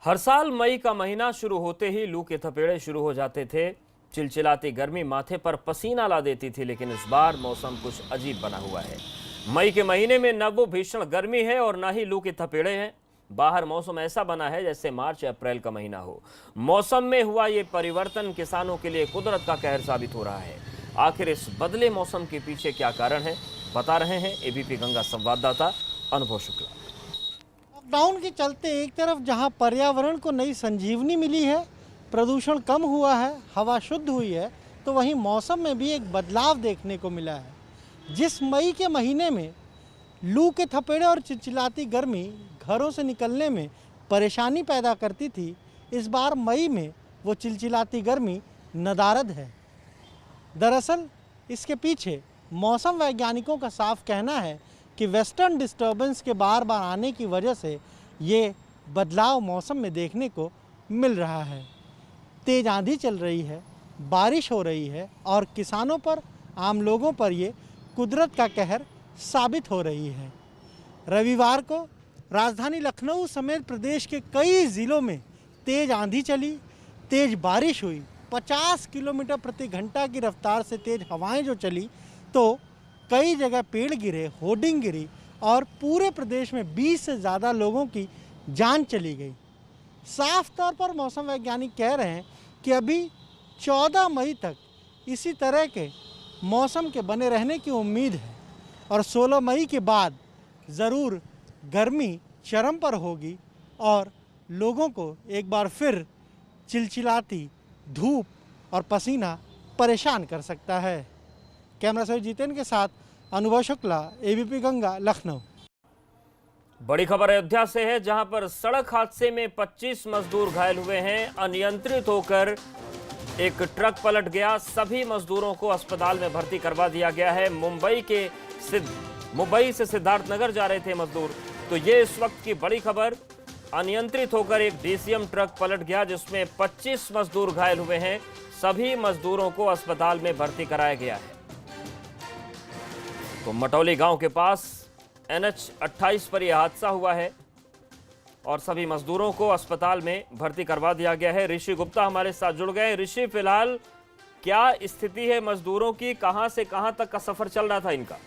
हर साल मई का महीना शुरू होते ही लू के थपेड़े शुरू हो जाते थे। चिलचिलाती गर्मी माथे पर पसीना ला देती थी, लेकिन इस बार मौसम कुछ अजीब बना हुआ है। मई के महीने में न वो भीषण गर्मी है और न ही लू के थपेड़े हैं। बाहर मौसम ऐसा बना है जैसे मार्च या अप्रैल का महीना हो। मौसम में हुआ ये परिवर्तन किसानों के लिए कुदरत का कहर साबित हो रहा है। आखिर इस बदले मौसम के पीछे क्या कारण है, बता रहे हैं एबीपी गंगा संवाददाता अनुभव शुक्ला। लॉकडाउन के चलते एक तरफ जहां पर्यावरण को नई संजीवनी मिली है, प्रदूषण कम हुआ है, हवा शुद्ध हुई है, तो वहीं मौसम में भी एक बदलाव देखने को मिला है। जिस मई के महीने में लू के थपेड़े और चिलचिलाती गर्मी घरों से निकलने में परेशानी पैदा करती थी, इस बार मई में वो चिलचिलाती गर्मी नदारद है। दरअसल इसके पीछे मौसम वैज्ञानिकों का साफ कहना है कि वेस्टर्न डिस्टर्बेंस के बार बार आने की वजह से ये बदलाव मौसम में देखने को मिल रहा है। तेज आंधी चल रही है, बारिश हो रही है और किसानों पर, आम लोगों पर ये कुदरत का कहर साबित हो रही है। रविवार को राजधानी लखनऊ समेत प्रदेश के कई ज़िलों में तेज आंधी चली, तेज बारिश हुई। 50 किलोमीटर प्रति घंटा की रफ्तार से तेज हवाएं जो चली, तो कई जगह पेड़ गिरे, होर्डिंग गिरी और पूरे प्रदेश में 20 से ज़्यादा लोगों की जान चली गई। साफ तौर पर मौसम वैज्ञानिक कह रहे हैं कि अभी 14 मई तक इसी तरह के मौसम के बने रहने की उम्मीद है और 16 मई के बाद ज़रूर गर्मी चरम पर होगी और लोगों को एक बार फिर चिलचिलाती धूप और पसीना परेशान कर सकता है। कैमरा से जितेंद्र के साथ अनुभव शुक्ला, एबीपी गंगा, लखनऊ। बड़ी खबर अयोध्या से है, जहां पर सड़क हादसे में 25 मजदूर घायल हुए हैं। अनियंत्रित होकर एक ट्रक पलट गया, सभी मजदूरों को अस्पताल में भर्ती करवा दिया गया है। मुंबई से सिद्धार्थनगर जा रहे थे मजदूर। तो ये इस वक्त की बड़ी खबर। अनियंत्रित होकर एक डीसीएम ट्रक पलट गया, जिसमें 25 मजदूर घायल हुए हैं। सभी मजदूरों को अस्पताल में भर्ती कराया गया है। तो मटौली गांव के पास NH 28 पर यह हादसा हुआ है और सभी मजदूरों को अस्पताल में भर्ती करवा दिया गया है। ऋषि गुप्ता हमारे साथ जुड़ गए। ऋषि, फिलहाल क्या स्थिति है मजदूरों की? कहां से कहां तक का सफर चल रहा था इनका?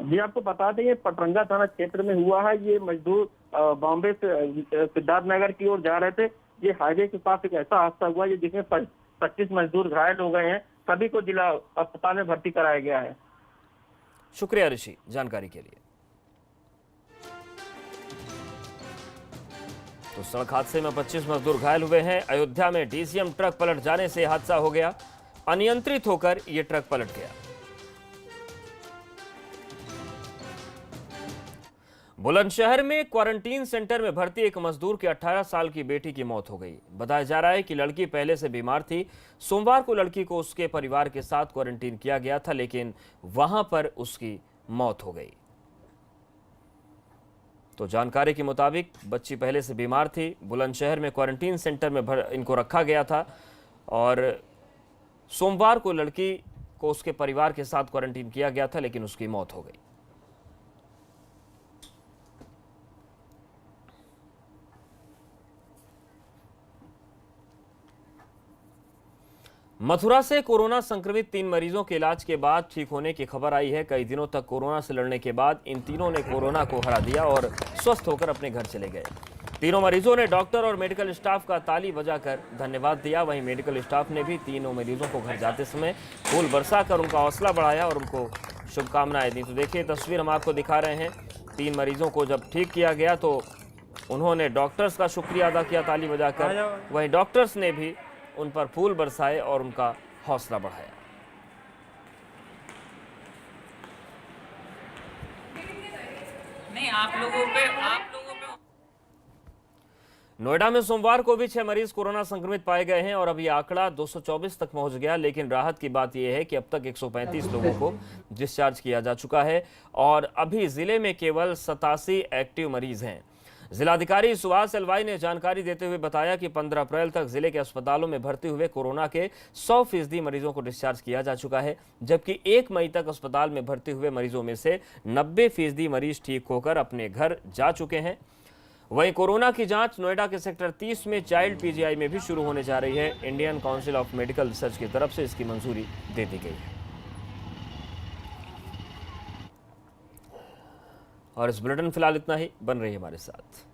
जी, आपको बता दें, ये पटरंगा थाना क्षेत्र में हुआ है। ये मजदूर बॉम्बे से सिद्धार्थनगर की ओर जा रहे थे। ये हाईवे के पास एक ऐसा हादसा हुआ है जिसमें 25 मजदूर घायल हो गए हैं। सभी को जिला अस्पताल में भर्ती कराया गया है। शुक्रिया ऋषि जानकारी के लिए। तो सड़क हादसे में 25 मजदूर घायल हुए हैं। अयोध्या में डीसीएम ट्रक पलट जाने से हादसा हो गया। अनियंत्रित होकर यह ट्रक पलट गया। बुलंदशहर में क्वारंटीन सेंटर में भर्ती एक मजदूर की 18 साल की बेटी की मौत हो गई। बताया जा रहा है कि लड़की पहले से बीमार थी। सोमवार को लड़की को उसके परिवार के साथ क्वारंटीन किया गया था, लेकिन वहां पर उसकी मौत हो गई। तो जानकारी के मुताबिक बच्ची पहले से बीमार थी। बुलंदशहर में क्वारंटीन सेंटर में इनको रखा गया था और सोमवार को लड़की को उसके परिवार के साथ क्वारंटीन किया गया था, लेकिन उसकी मौत हो गई। मथुरा से कोरोना संक्रमित 3 मरीजों के इलाज के बाद ठीक होने की खबर आई है। कई दिनों तक कोरोना से लड़ने के बाद इन तीनों ने कोरोना को हरा दिया और स्वस्थ होकर अपने घर चले गए। तीनों मरीजों ने डॉक्टर और मेडिकल स्टाफ का ताली बजाकर धन्यवाद दिया। वहीं मेडिकल स्टाफ ने भी तीनों मरीजों को घर जाते समय फूल बरसाकर उनका हौसला बढ़ाया और उनको शुभकामनाएं दी। तो देखिए तस्वीर हम आपको दिखा रहे हैं। 3 मरीजों को जब ठीक किया गया तो उन्होंने डॉक्टर्स का शुक्रिया अदा किया ताली बजाकर। वहीं डॉक्टर्स ने भी उन पर फूल बरसाए और उनका हौसला बढ़ाया। नहीं, आप लोगों पे नोएडा में सोमवार को भी 6 मरीज कोरोना संक्रमित पाए गए हैं और अब यह आंकड़ा 224 तक पहुंच गया। लेकिन राहत की बात यह है कि अब तक 135 लोगों को डिस्चार्ज किया जा चुका है और अभी जिले में केवल 87 एक्टिव मरीज हैं। जिलाधिकारी सुभाष एलवाई ने जानकारी देते हुए बताया कि 15 अप्रैल तक जिले के अस्पतालों में भर्ती हुए कोरोना के 100% मरीजों को डिस्चार्ज किया जा चुका है, जबकि 1 मई तक अस्पताल में भर्ती हुए मरीजों में से 90% मरीज ठीक होकर अपने घर जा चुके हैं। वहीं कोरोना की जांच नोएडा के सेक्टर 30 में चाइल्ड पीजीआई में भी शुरू होने जा रही है। Indian council of medical research की तरफ से इसकी मंजूरी दे दी गई है। और इस बुलेटिन फिलहाल इतना ही। बन रही है हमारे साथ।